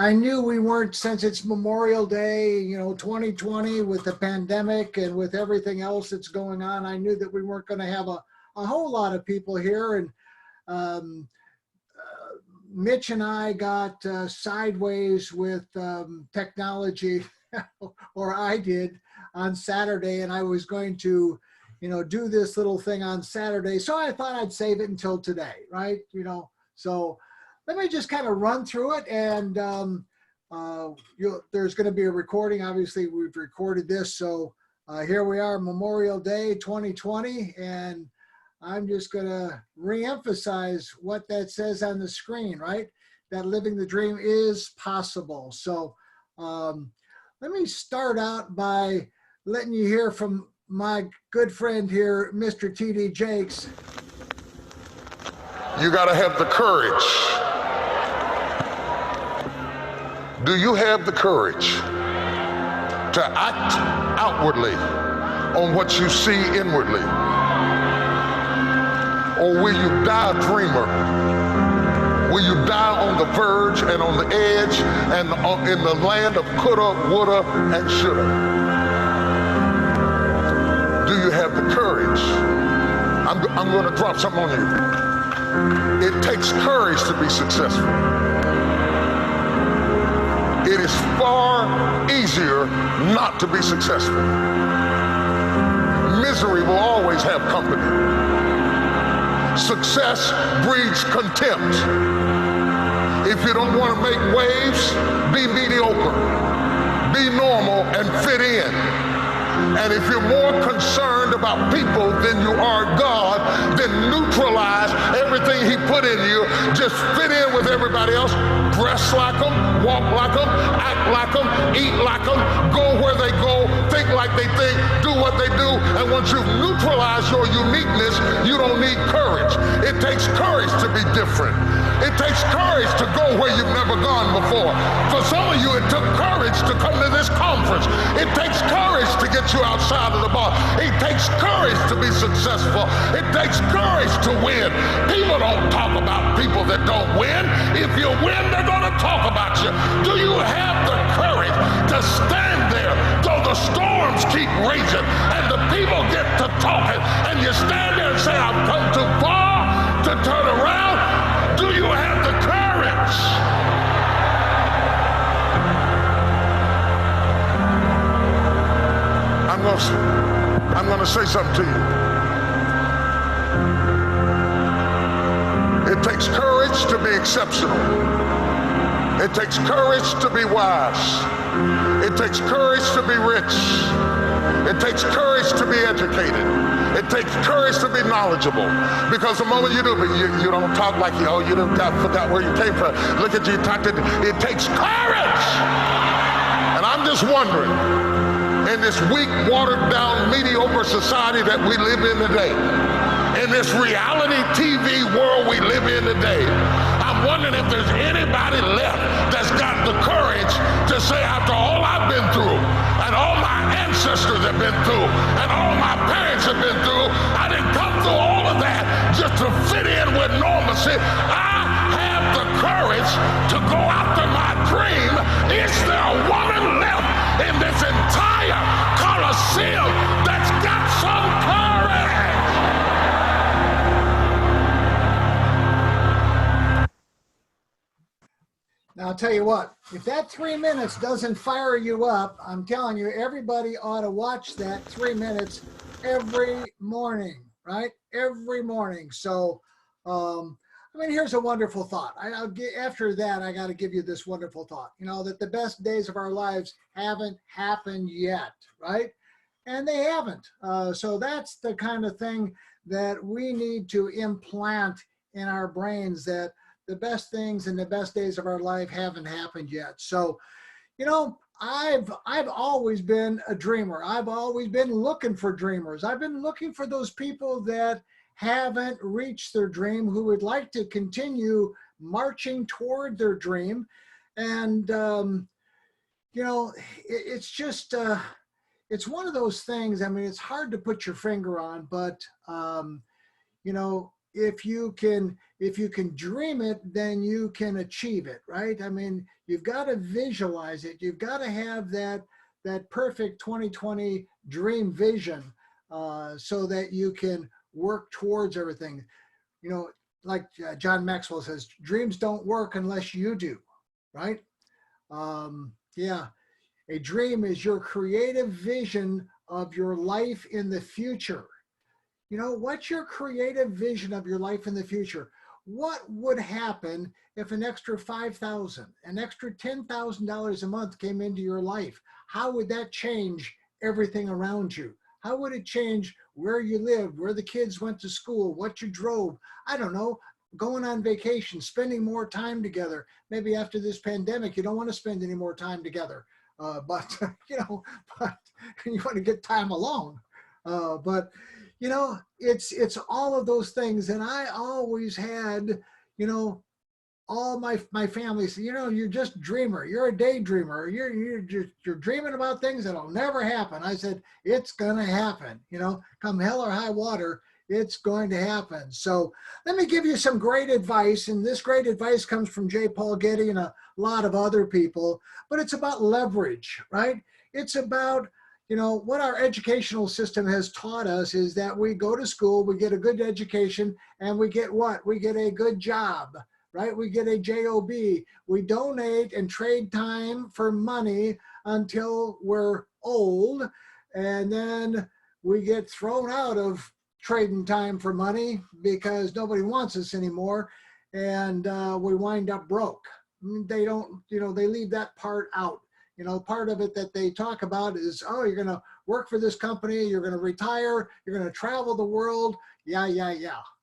I knew we weren't, since it's Memorial Day, you know, 2020 with the pandemic and with everything else that's going on, I knew that we weren't going to have a whole lot of people here. And Mitch and I got sideways with technology, or I did, on Saturday, and I was going to, you know, do this little thing on Saturday. So I thought I'd save it until today, right? You know, so let me just kind of run through it. And there's going to be a recording. Obviously, we've recorded this. So here we are, Memorial Day 2020. And I'm just going to reemphasize what that says on the screen, right? That living the dream is possible. So let me start out by letting you hear from my good friend here, Mr. T.D. Jakes. You got to have the courage. Do you have the courage to act outwardly on what you see inwardly? Or will you die a dreamer? Will you die on the verge and on the edge and in the land of coulda, woulda, and shoulda? Do you have the courage? I'm going to drop something on you. It takes courage to be successful. It is far easier not to be successful. Misery will always have company. Success breeds contempt. If you don't want to make waves, be mediocre. Be normal and fit in. And if you're more concerned about people than you are God, then neutralize everything He put in you. Just fit in with everybody else. Dress like them, walk like them, act like them, eat like them, go where they go, think like they think, do what they do. And once you've neutralized your uniqueness, you don't need courage. It takes courage to be different. It takes courage to go where you've never gone before. For some of you, it took courage to come to this conference. It takes courage to get you outside of the bar. It takes courage to be successful. It takes courage to win. People don't talk about people that don't win. If you win, they're going to talk about you. Do you have the courage to stand there though the storms keep raging and the people get to talking and you stand there and say, I've come too far to turn around? Do you have the courage? I'm going to say something to you. It takes courage to be exceptional. It takes courage to be wise. It takes courage to be rich. It takes courage to be educated. It takes courage to be knowledgeable. Because the moment you do, but you don't talk like, oh, you forgot where you came from. Look at you, it takes courage. And I'm just wondering, in this weak, watered-down, mediocre society that we live in today, in this reality TV world we live in today, I'm wondering if there's anybody left that's got the courage to say, after all I've been through, and all my ancestors have been through, and all my parents have been through, I didn't come through all of that just to fit in with normalcy. I have the courage to go after my dream. Is there a woman left in this entire Coliseum that's got some courage? Now, I'll tell you what, if that 3 minutes doesn't fire you up, I'm telling you, everybody ought to watch that 3 minutes every morning, right? Every morning. So, I mean, here's a wonderful thought. After that, I got to give you this wonderful thought, you know, that the best days of our lives haven't happened yet, right? And they haven't. So that's the kind of thing that we need to implant in our brains, that the best things and the best days of our life haven't happened yet. So, you know, I've always been a dreamer. I've always been looking for dreamers. I've been looking for those people that haven't reached their dream, who would like to continue marching toward their dream. And, you know, it's just, it's one of those things. I mean, it's hard to put your finger on, but, you know, if you can dream it, then you can achieve it, right? I mean, You've got to visualize it. You've got to have that perfect 2020 dream vision so that you can work towards everything. You know, like John Maxwell says, dreams don't work unless you do, right? Yeah, a dream is your creative vision of your life in the future. You know, what's your creative vision of your life in the future? What would happen if an extra $5,000, an extra $10,000 a month came into your life? How would that change everything around you? How would it change where you lived, where the kids went to school, what you drove? I don't know, going on vacation, spending more time together. Maybe after this pandemic, you don't want to spend any more time together. But you know, but you want to get time alone. But you know, it's all of those things. And I always had, you know, all my family say, you know, you're just a dreamer. You're a daydreamer. You're dreaming about things that'll never happen. I said, it's gonna happen. You know, come hell or high water, it's going to happen. So let me give you some great advice. And this great advice comes from J. Paul Getty and a lot of other people, but it's about leverage, right? It's about, you know, what our educational system has taught us is that we go to school, we get a good education, and we get what? We get a good job, right? We get a job. We donate and trade time for money until we're old, and then we get thrown out of trading time for money because nobody wants us anymore, and we wind up broke. They don't, you know, they leave that part out. You know, part of it that they talk about is, oh, you're going to work for this company, you're going to retire, you're going to travel the world. Yeah.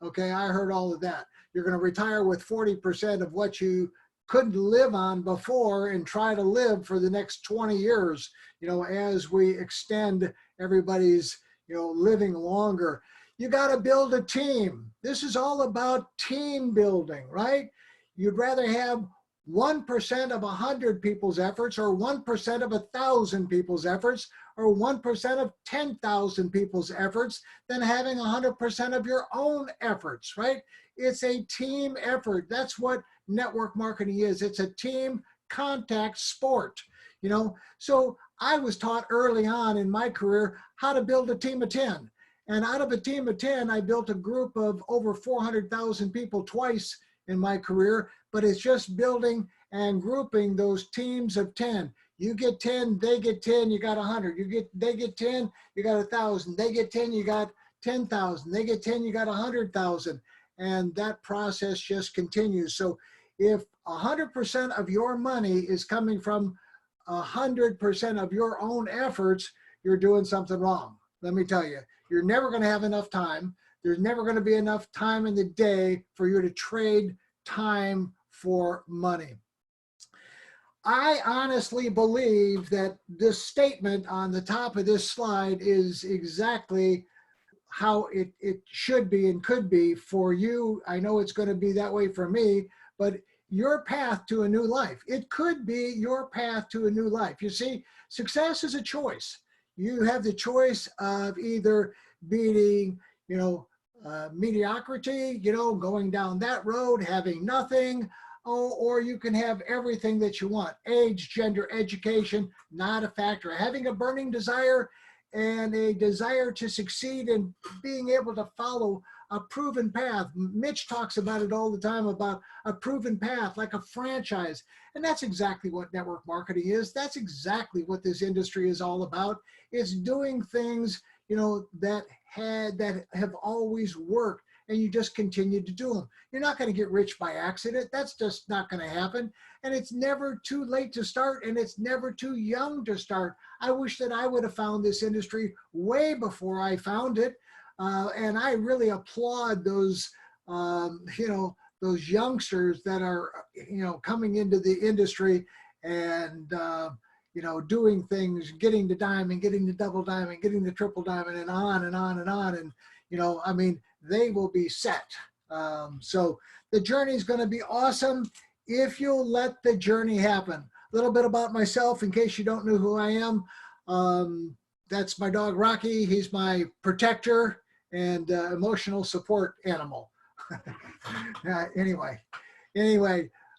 Okay, I heard all of that. You're going to retire with 40% of what you couldn't live on before and try to live for the next 20 years, you know, as we extend everybody's, you know, living longer. You got to build a team. This is all about team building, right? You'd rather have 1% of 100 people's efforts, or 1% of 1,000 people's efforts, or 1% of 10,000 people's efforts than having 100% of your own efforts, right? It's a team effort. That's what network marketing is. It's a team contact sport, you know? So I was taught early on in my career how to build a team of 10. And out of a team of 10, I built a group of over 400,000 people twice in my career, but it's just building and grouping those teams of 10. You get 10, they get 10, you got 100. They get 10, you got 1,000. They get 10, you got 10,000. They get 10, you got 100,000. And that process just continues. So if 100% of your money is coming from 100% of your own efforts, you're doing something wrong. Let me tell you, you're never going to have enough time. There's never going to be enough time in the day for you to trade time for money. I honestly believe that this statement on the top of this slide is exactly how it should be and could be for you. I know it's going to be that way for me, but your path to a new life. It could be your path to a new life. You see, success is a choice. You have the choice of either being, you know, mediocrity, you know, going down that road, having nothing, or you can have everything that you want. Age, gender, education, not a factor. Having a burning desire and a desire to succeed and being able to follow a proven path. Mitch talks about it all the time, about a proven path, like a franchise. And that's exactly what network marketing is. That's exactly what this industry is all about. It's doing things, you know, that have always worked, and you just continue to do them. You're not going to get rich by accident. That's just not going to happen. And it's never too late to start, and it's never too young to start. I wish that I would have found this industry way before I found it. And I really applaud those, you know, those youngsters that are, you know, coming into the industry and, you know, doing things, getting the diamond, getting the double diamond, getting the triple diamond, and on and on and on. And, you know, I mean, they will be set. So the journey is going to be awesome if you'll let the journey happen. A little bit about myself, in case you don't know who I am. That's my dog, Rocky. He's my protector and emotional support animal. Anyway,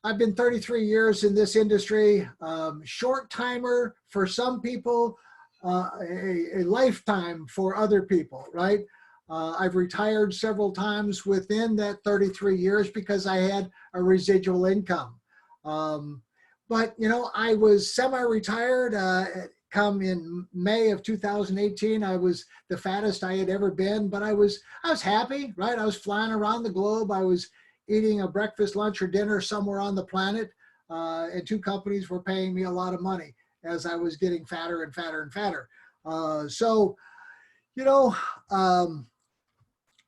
I've been 33 years in this industry, short timer for some people, a lifetime for other people, right? I've retired several times within that 33 years because I had a residual income. But, you know, I was semi-retired come in May of 2018. I was the fattest I had ever been, but I was happy, right? I was flying around the globe. I was eating a breakfast, lunch, or dinner somewhere on the planet. And two companies were paying me a lot of money as I was getting fatter and fatter and fatter. So, you know,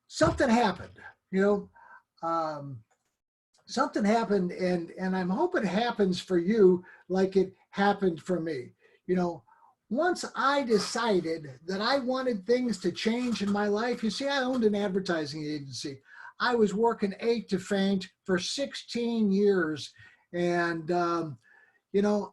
something happened, you know, something happened, and I'm hoping it happens for you like it happened for me. You know, once I decided that I wanted things to change in my life, you see, I owned an advertising agency. I was working 8 to faint for 16 years. And, you know,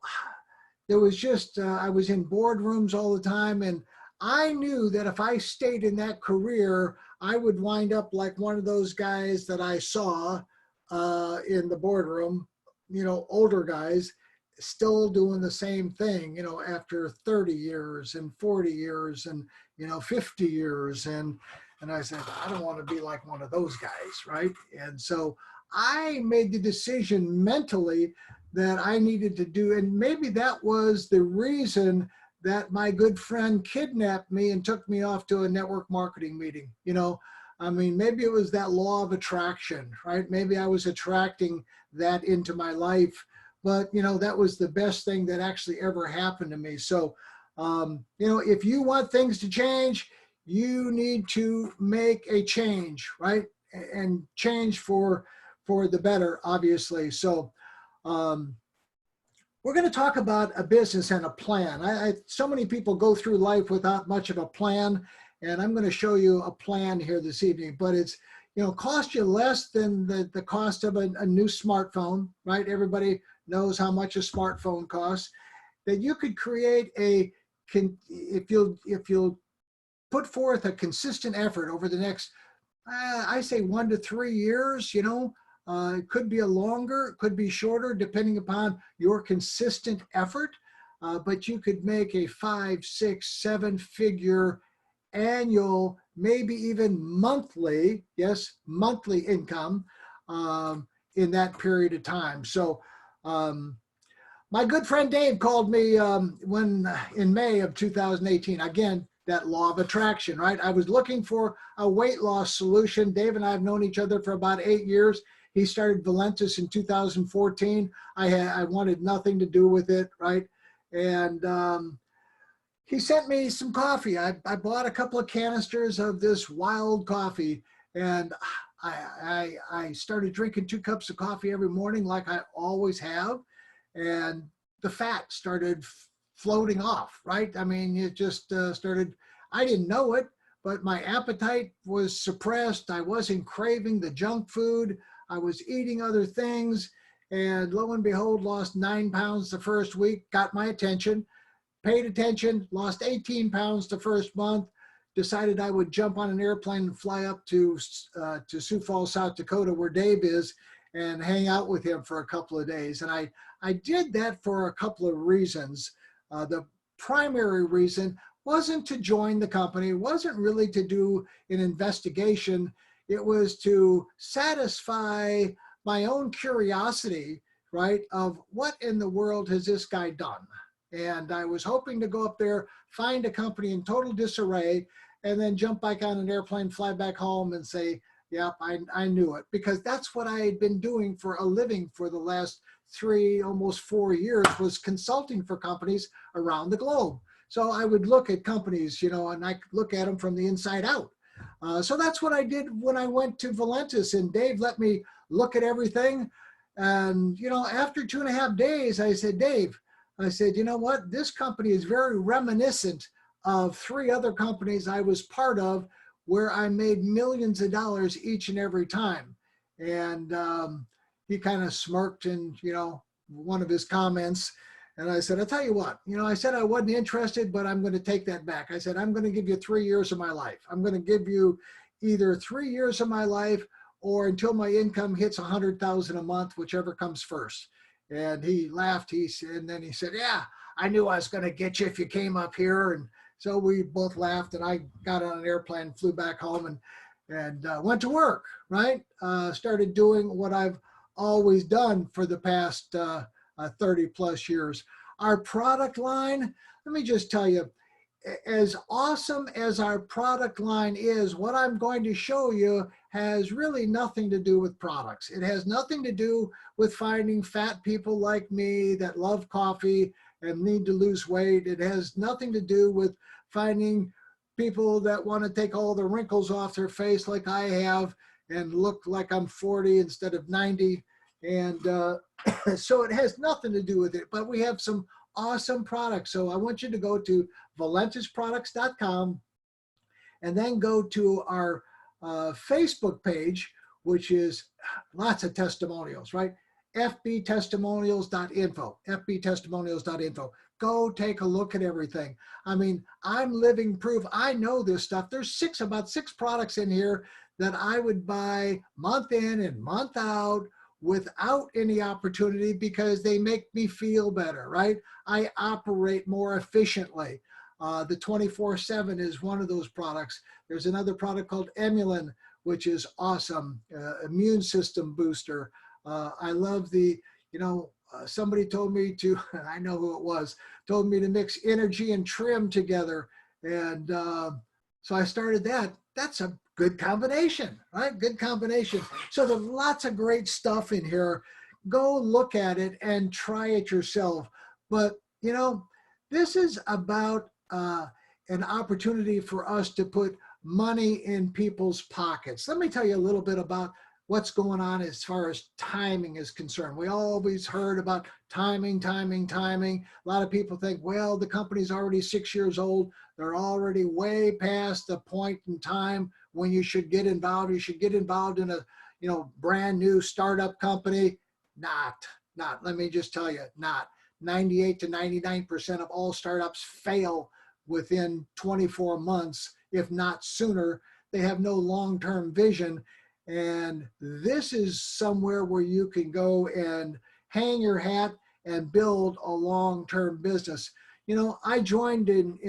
there was just, I was in boardrooms all the time. And I knew that if I stayed in that career, I would wind up like one of those guys that I saw in the boardroom, you know, older guys still doing the same thing, you know, after 30 years and 40 years and, you know, 50 years. And I said, I don't want to be like one of those guys, right? And so I made the decision mentally that I needed to do, and maybe that was the reason that my good friend kidnapped me and took me off to a network marketing meeting. You know, I mean, maybe it was that law of attraction, right? Maybe I was attracting that into my life, but you know, that was the best thing that actually ever happened to me. So, you know, if you want things to change, you need to make a change, right? And change for the better, obviously. So, we're going to talk about a business and a plan. So many people go through life without much of a plan, and I'm going to show you a plan here this evening. But it's, you know, cost you less than the cost of a new smartphone, right? Everybody knows how much a smartphone costs. That you could create if you'll put forth a consistent effort over the next, I say 1 to 3 years, you know. It could be a longer, it could be shorter, depending upon your consistent effort. But you could make a 5, 6, 7-figure annual, maybe even monthly, yes, monthly income in that period of time. So my good friend Dave called me in May of 2018. Again, that law of attraction, right? I was looking for a weight loss solution. Dave and I have known each other for about 8 years. He started VALENTUS in 2014. I wanted nothing to do with it, right? And he sent me some coffee. I bought a couple of canisters of this wild coffee, and I started drinking 2 cups of coffee every morning like I always have. And the fat started floating off, right? I mean, it just started, I didn't know it, but my appetite was suppressed. I wasn't craving the junk food. I was eating other things, and lo and behold, lost 9 pounds the first week, got my attention, paid attention, lost 18 pounds the first month, decided I would jump on an airplane and fly up to Sioux Falls, South Dakota, where Dave is, and hang out with him for a couple of days. And I did that for a couple of reasons. The primary reason wasn't to join the company, wasn't really to do an investigation. It was to satisfy my own curiosity, right, of what in the world has this guy done? And I was hoping to go up there, find a company in total disarray, and then jump back on an airplane, fly back home and say, yep, I knew it. Because that's what I had been doing for a living for the last 3, almost 4 years, was consulting for companies around the globe. So I would look at companies, you know, and I could look at them from the inside out. So that's what I did when I went to VALENTUS, and Dave let me look at everything. And, you know, after 2.5 days, I said, Dave, I said, you know what? This company is very reminiscent of 3 other companies I was part of where I made millions of dollars each and every time. And he kind of smirked in, you know, one of his comments. And I said, I'll tell you what, you know, I said I wasn't interested, but I'm going to take that back. I said, I'm going to give you 3 years of my life. I'm going to give you either 3 years of my life or until my income hits 100,000 a month, whichever comes first. And he laughed. And then he said, yeah, I knew I was going to get you if you came up here. And so we both laughed, and I got on an airplane, flew back home, and went to work, right? Started doing what I've always done for the past 30 plus years. Our product line, let me just tell you, as awesome as our product line is, what I'm going to show you has really nothing to do with products. It has nothing to do with finding fat people like me that love coffee and need to lose weight. It has nothing to do with finding people that want to take all the wrinkles off their face like I have and look like I'm 40 instead of 90. And so it has nothing to do with it, but we have some awesome products. So I want you to go to VALENTUSproducts.com and then go to our Facebook page, which is lots of testimonials, right? fbtestimonials.info, fbtestimonials.info. Go take a look at everything. I mean, I'm living proof. I know this stuff. There's about six products in here that I would buy month in and month out without any opportunity because they make me feel better, right? I operate more efficiently. The 24/7 is one of those products. There's another product called Emulin, which is awesome, immune system booster. I love somebody told me to, I know who it was, told me to mix energy and trim together. And so I started that. That's a good combination, right? Good combination. So there's lots of great stuff in here. Go look at it and try it yourself. But, this is about an opportunity for us to put money in people's pockets. Let me tell you a little bit about what's going on as far as timing is concerned. We always heard about timing. A lot of people think, well, the company's already 6 years old. They're already way past the point in time when you should get involved. You should get involved in a, brand new startup company. Not. Let me just tell you, not. 98 to 99% of all startups fail within 24 months, if not sooner. They have no long-term vision. And this is somewhere where you can go and hang your hat and build a long-term business. I joined in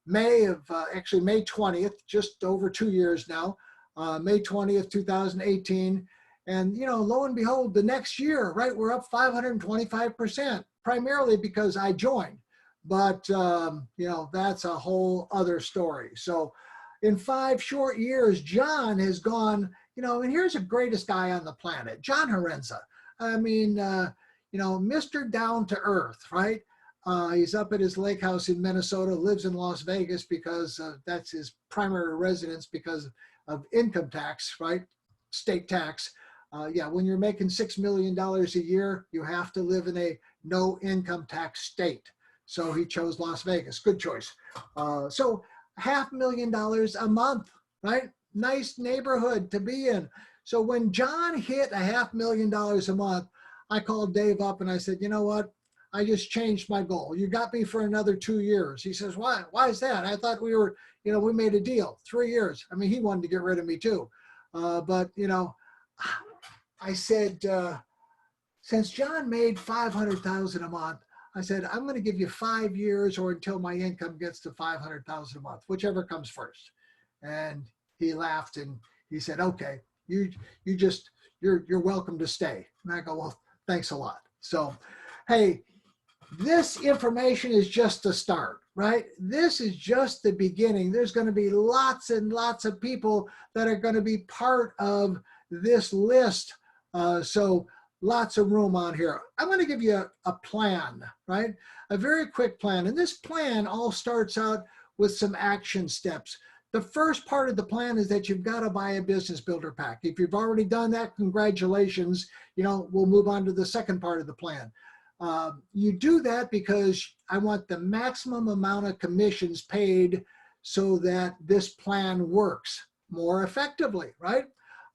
May 20th, just over 2 years now, May 20th, 2018. And, lo and behold, the next year, right, we're up 525%, primarily because I joined. But, that's a whole other story. So in 5 short years, John has gone, and here's the greatest guy on the planet, John Herenza. I mean, Mr. Down to Earth, right? He's up at his lake house in Minnesota, lives in Las Vegas because that's his primary residence because of income tax, right? State tax. When you're making $6 million a year, you have to live in a no income tax state. So he chose Las Vegas. Good choice. So $500,000 a month, right? Nice neighborhood to be in. So when John hit $500,000 a month, I called Dave up and I said, you know what? I just changed my goal. You got me for another 2 years. He says, why? Why is that? I thought we were, we made a deal, 3 years. I mean, he wanted to get rid of me too. But I said, since John made $500,000 a month, I said, I'm going to give you 5 years or until my income gets to $500,000 a month, whichever comes first. And he laughed and he said, okay, you're welcome to stay. And I go, well, thanks a lot. So, hey, this information is just the start, right? This is just the beginning. There's going to be lots and lots of people that are going to be part of this list. So lots of room on here. I'm going to give you a plan, right? A very quick plan. And this plan all starts out with some action steps. The first part of the plan is that you've got to buy a business builder pack. If you've already done that, congratulations. We'll move on to the second part of the plan. You do that because I want the maximum amount of commissions paid so that this plan works more effectively, right?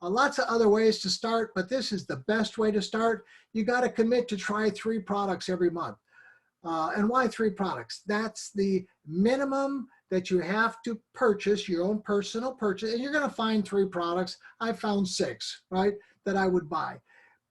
Lots of other ways to start, but this is the best way to start. You got to commit to try 3 products every month. And why 3 products? That's the minimum that you have to purchase your own personal purchase, and you're going to find 3 products. I found 6, right, that I would buy.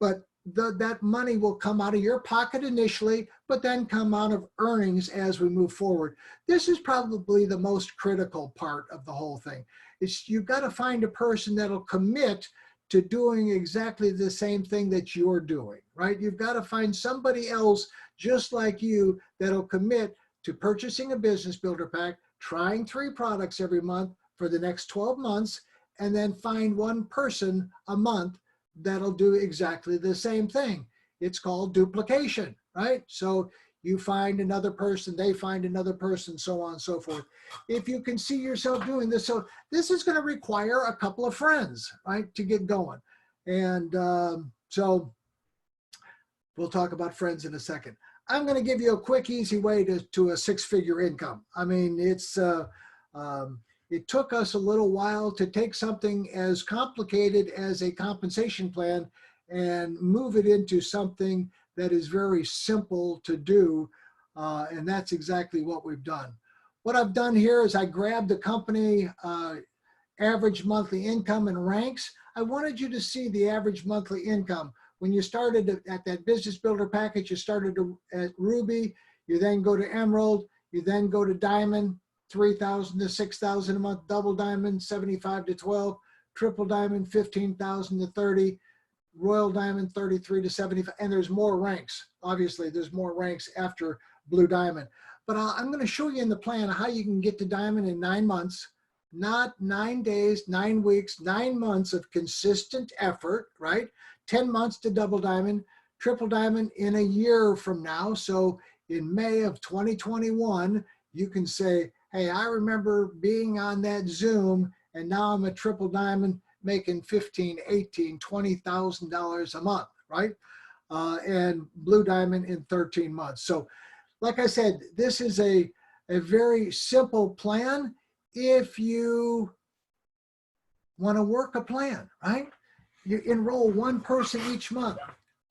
But that money will come out of your pocket initially, but then come out of earnings as we move forward. This is probably the most critical part of the whole thing. It's you've got to find a person that'll commit to doing exactly the same thing that you're doing, right? You've got to find somebody else just like you that'll commit to purchasing a business builder pack, trying 3 products every month for the next 12 months, and then find 1 person a month that'll do exactly the same thing. It's called duplication, right? So you find another person, they find another person, so on and so forth. If you can see yourself doing this, so this is going to require a couple of friends, right, to get going. And so we'll talk about friends in a second. I'm going to give you a quick, easy way to a 6-figure income. I mean, it took us a little while to take something as complicated as a compensation plan and move it into something that is very simple to do. And that's exactly what we've done. What I've done here is I grabbed the company average monthly income and ranks. I wanted you to see the average monthly income. When you started at that business builder package, you started at Ruby, you then go to Emerald, you then go to Diamond, 3,000 to 6,000 a month, double diamond, 75 to 12, triple diamond, 15,000 to 30, royal diamond, 33 to 75, and there's more ranks. Obviously, there's more ranks after blue diamond. But I'm going to show you in the plan how you can get to diamond in 9 months, not 9 days, 9 weeks, 9 months of consistent effort, right? 10 months to double diamond, triple diamond in a year from now. So in May of 2021, you can say, hey, I remember being on that Zoom and now I'm a triple diamond making $15,000, $18,000, $20,000 a month, right? And blue diamond in 13 months. So like I said, this is a very simple plan if you want to work a plan, right? You enroll 1 person each month,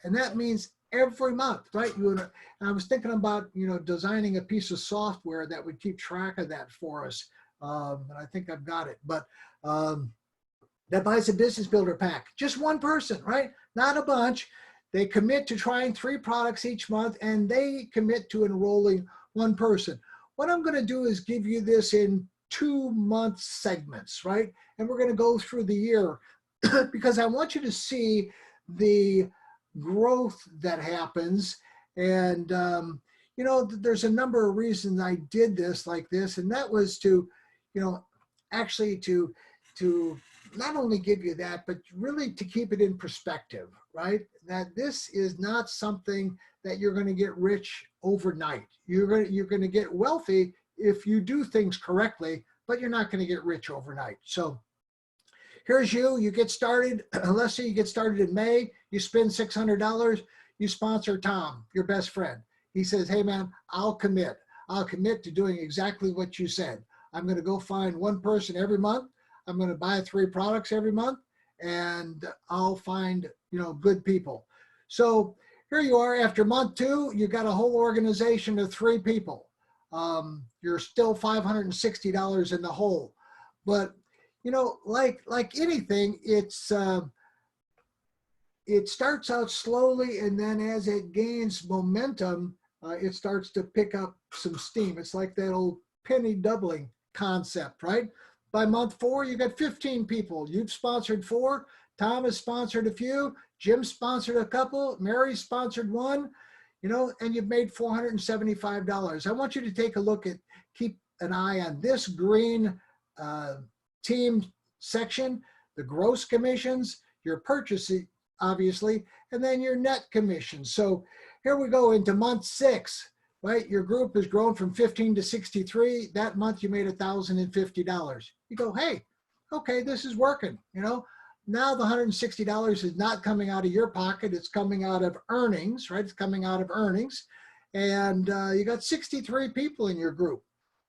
and that means every month, right? And I was thinking about, designing a piece of software that would keep track of that for us. And I think I've got it, but that buys a business builder pack, just 1 person, right? Not a bunch. They commit to trying 3 products each month, and they commit to enrolling 1 person. What I'm going to do is give you this in 2-month segments, right? And we're going to go through the year because I want you to see the growth that happens. And, there's a number of reasons I did this like this, and that was to, actually to not only give you that, but really to keep it in perspective, right? That this is not something that you're going to get rich overnight. You're going to get wealthy if you do things correctly, but you're not going to get rich overnight. So here's you get started. Let's say you get started in May, you spend $600, you sponsor Tom, your best friend. He says, hey man, I'll commit to doing exactly what you said. I'm going to go find 1 person every month. I'm going to buy 3 products every month, and I'll find, good people. So here you are after month 2, you got a whole organization of 3 people. You're still $560 in the hole. But, like anything, it starts out slowly, and then as it gains momentum, it starts to pick up some steam. It's like that old penny doubling concept, right? By month 4, you got 15 people. You've sponsored 4. Tom has sponsored a few. Jim sponsored a couple. Mary sponsored 1, and you've made $475. I want you to take a look at, keep an eye on this green team section, the gross commissions, your purchasing, obviously, and then your net commissions. So here we go into month 6, right? Your group has grown from 15 to 63. That month you made $1,050. You go, hey, okay, this is working. Now the $160 is not coming out of your pocket. It's coming out of earnings, right? It's coming out of earnings. And you got 63 people in your group.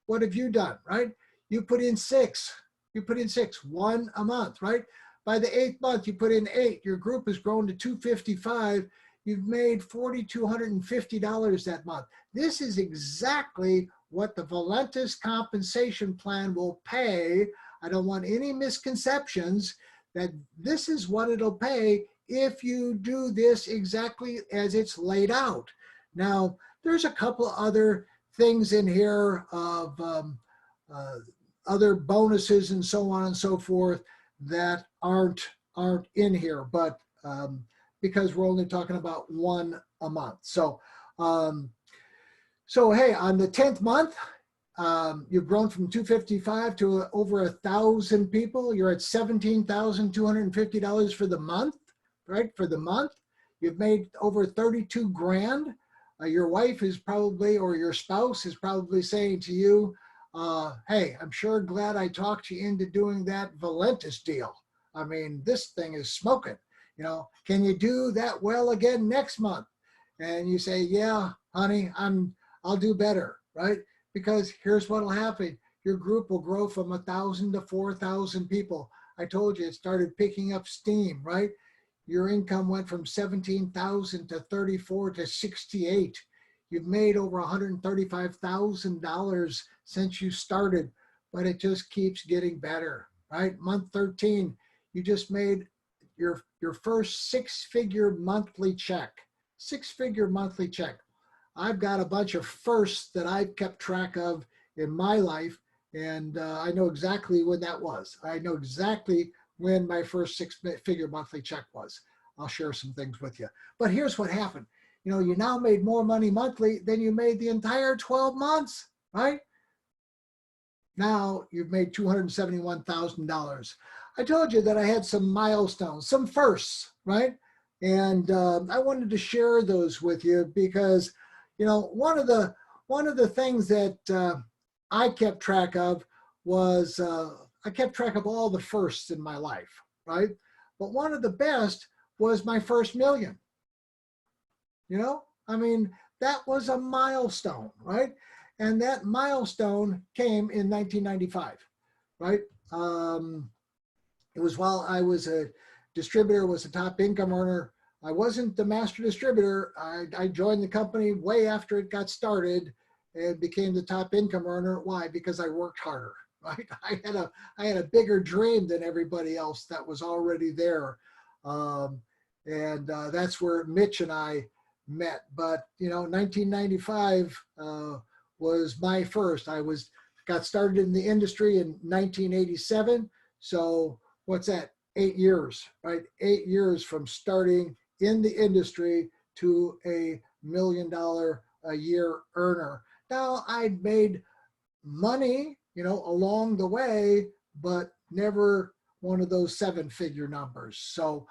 What have you done, right? You put in 6. You put in 6, 1 a month, right? By the 8th month, you put in 8. Your group has grown to 255. You've made $4,250 that month. This is exactly what the Valentus compensation plan will pay. I don't want any misconceptions that this is what it'll pay if you do this exactly as it's laid out. Now, there's a couple other things in here of other bonuses and so on and so forth that aren't in here, but because we're only talking about one a month. So, hey, on the 10th month, you've grown from 255 to over 1,000 people. You're at $17,250 for the month, right? For the month, you've made over 32 grand. Your wife is probably, or your spouse is probably saying to you, hey, I'm sure glad I talked you into doing that Valentus deal. I mean, this thing is smoking. You know, can you do that well again next month? And you say, yeah, honey, I'll do better, right? Because here's what'll happen. Your group will grow from 1,000 to 4,000 people. I told you it started picking up steam, right? Your income went from 17,000 to 34 to 68. You've made over $135,000 since you started, but it just keeps getting better, right? Month 13, you just made your first six-figure monthly check. Six-figure monthly check. I've got a bunch of firsts that I've kept track of in my life, and I know exactly when that was. I know exactly when my first six-figure monthly check was. I'll share some things with you. But here's what happened. You know, you now made more money monthly than you made the entire 12 months, right? Now you've made $271,000. I told you that I had some milestones, some firsts, right? And I wanted to share those with you because, you know, one of the things that I kept track of was I kept track of all the firsts in my life, right? But one of the best was my first million. You know, I mean, that was a milestone, right? And that milestone came in 1995, right? It was while I was a distributor, was a top income earner. I wasn't the master distributor. I joined the company way after it got started and became the top income earner. Why? Because I worked harder, right? I had a bigger dream than everybody else that was already there. That's where Mitch and I met. But, you know, 1995 was my first. Got started in the industry in 1987. So what's that? 8 years, right? 8 years from starting in the industry to $1 million a year earner. Now I'd made money, you know, along the way, but never one of those seven-figure numbers. So,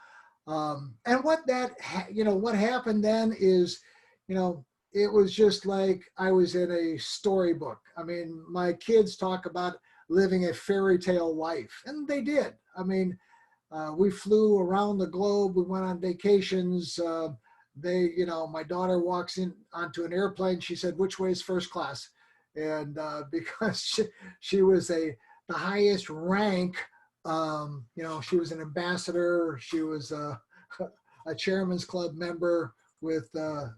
and what happened then is, you know, it was just like I was in a storybook. I mean, my kids talk about living a fairy tale life, and they did. I mean, we flew around the globe. We went on vacations. My daughter walks in onto an airplane. She said, "Which way is first class?" And because she was the highest rank, she was an ambassador. She was a chairman's club member with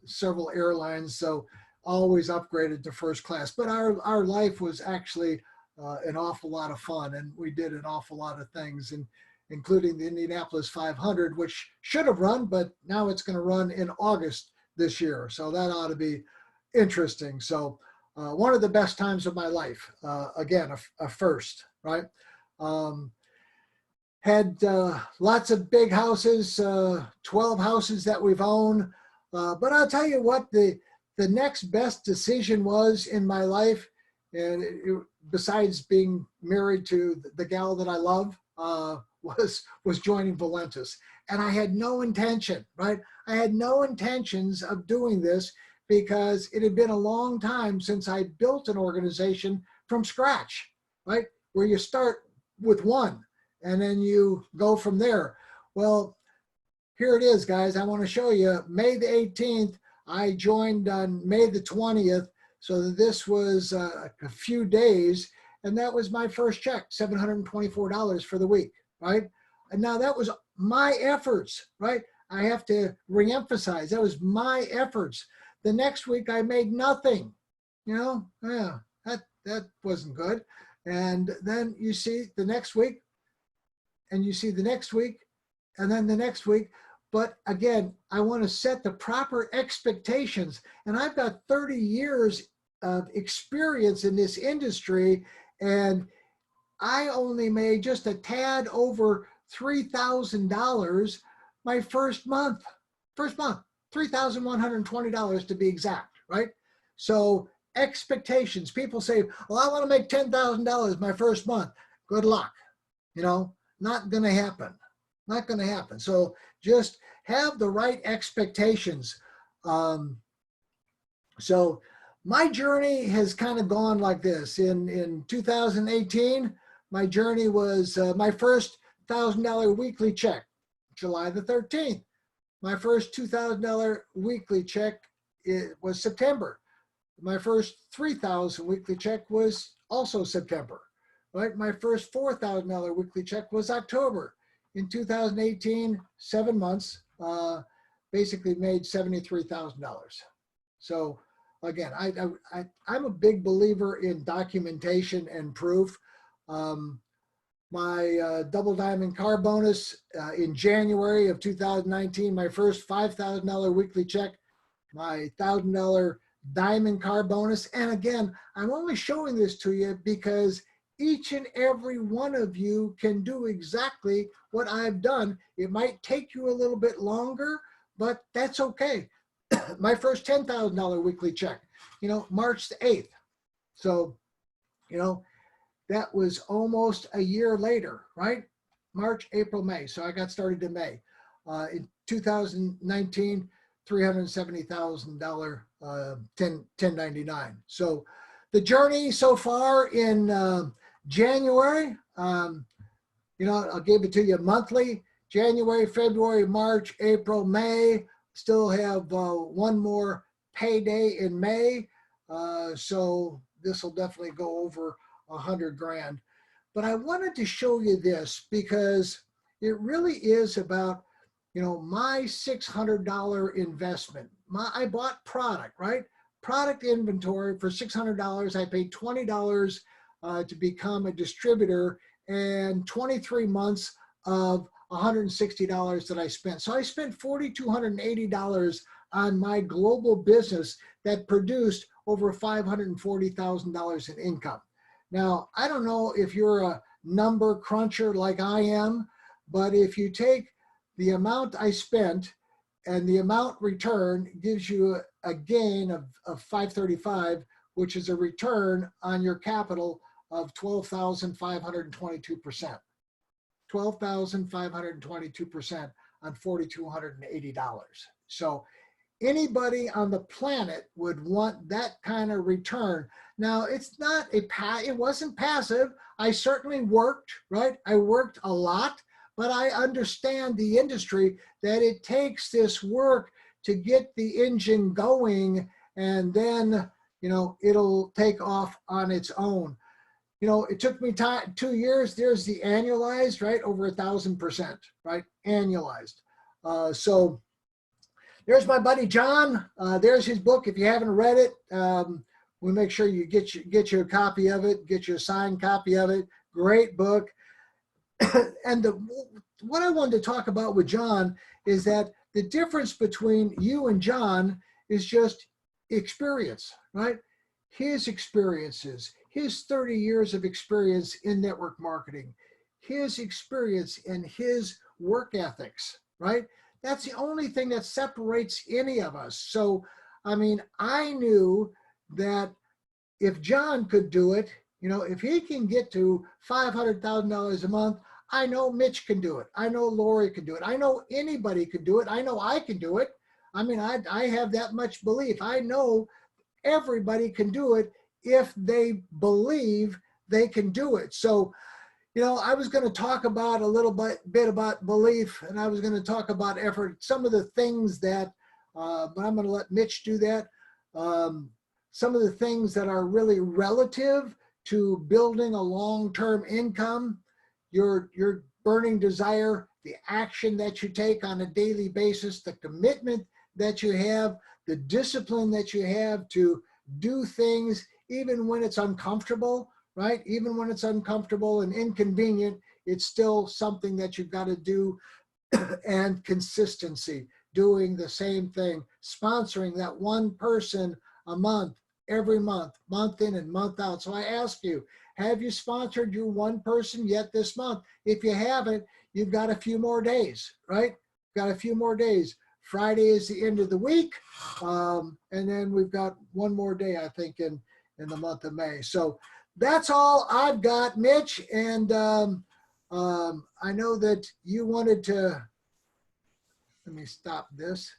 several airlines, so always upgraded to first class. But our life was actually an awful lot of fun, and we did an awful lot of things, and including the Indianapolis 500, which should have run, but now it's going to run in August this year. So that ought to be interesting. So one of the best times of my life, again, a first, right? Had lots of big houses, 12 houses that we've owned. But I'll tell you what the next best decision was in my life, and besides being married to the gal that I love, was joining Valentus. And I had no intention, right? I had no intentions of doing this because it had been a long time since I built an organization from scratch, right? Where you start with one and then you go from there. Well, here it is, guys. I want to show you May the 18th. I joined on May the 20th. So this was a few days, and that was my first check, $724 for the week, right? And now that was my efforts, right? I have to reemphasize, that was my efforts. The next week I made nothing, you know? Yeah, that wasn't good. And then you see the next week, and you see the next week, and then the next week. But again, I want to set the proper expectations. And I've got 30 years of experience in this industry, and I only made just a tad over $3,000 my first month, $3,120 to be exact, right? So expectations, people say, well, I want to make $10,000 my first month. Good luck. You know, not going to happen. Not going to happen. So just have the right expectations. So my journey has kind of gone like this. In 2018, my journey was my first $1,000 weekly check, July the 13th. My first $2,000 weekly check, it was September. My first $3,000 weekly check was also September, right? My first $4,000 weekly check was October. In 2018, 7 months, basically made $73,000. So again, I'm a big believer in documentation and proof. My double diamond car bonus in January of 2019, my first $5,000 weekly check, my $1,000 diamond car bonus. And again, I'm only showing this to you because each and every one of you can do exactly what I've done. It might take you a little bit longer, but that's okay. My first $10,000 weekly check, you know, March the 8th. So, you know, that was almost a year later, right? March, April, May. So I got started in May. In 2019, $370,000 1099. So the journey so far in January, you know, I'll give it to you monthly. January, February, March, April, May. Still have one more payday in May. So this will definitely go over 100 grand. But I wanted to show you this because it really is about, you know, my $600 investment. I bought product, right? Product inventory for $600. I paid $20 to become a distributor, and 23 months of $160 that I spent. So I spent $4,280 on my global business that produced over $540,000 in income. Now, I don't know if you're a number cruncher like I am, but if you take the amount I spent and the amount returned, gives you a gain of 535, which is a return on your capital of 12,522%. 12,522% on $4,280. So anybody on the planet would want that kind of return. Now, it's not it wasn't passive. I certainly worked, right? I worked a lot, but I understand the industry that it takes this work to get the engine going, and then, you know, it'll take off on its own. You know, it took me 2 years. There's the annualized, right? Over 1,000%, right? Annualized. So there's my buddy John. There's his book. If you haven't read it, we'll make sure you get you a copy of it, get you a signed copy of it. Great book. And what I wanted to talk about with John is that the difference between you and John is just experience, right? His experiences, his 30 years of experience in network marketing, his experience and his work ethics, right? That's the only thing that separates any of us. So, I mean, I knew that if John could do it, you know, if he can get to $500,000 a month, I know Mitch can do it. I know Lori can do it. I know anybody can do it. I know I can do it. I mean, I have that much belief. I know everybody can do it if they believe they can do it. So, you know, I was going to talk about a little bit about belief, and I was going to talk about effort, some of the things that, but I'm going to let Mitch do that. Some of the things that are really relative to building a long-term income, your burning desire, the action that you take on a daily basis, the commitment that you have, the discipline that you have to do things even when it's uncomfortable, right? Even when it's uncomfortable and inconvenient, it's still something that you've got to do. And consistency, doing the same thing, sponsoring that one person a month, every month, month in and month out. So I ask you, have you sponsored your one person yet this month? If you haven't, you've got a few more days, right? Got a few more days. Friday is the end of the week. And then we've got one more day, I think, in the month of May. So that's all I've got, Mitch. And I know that you wanted to, let me stop this.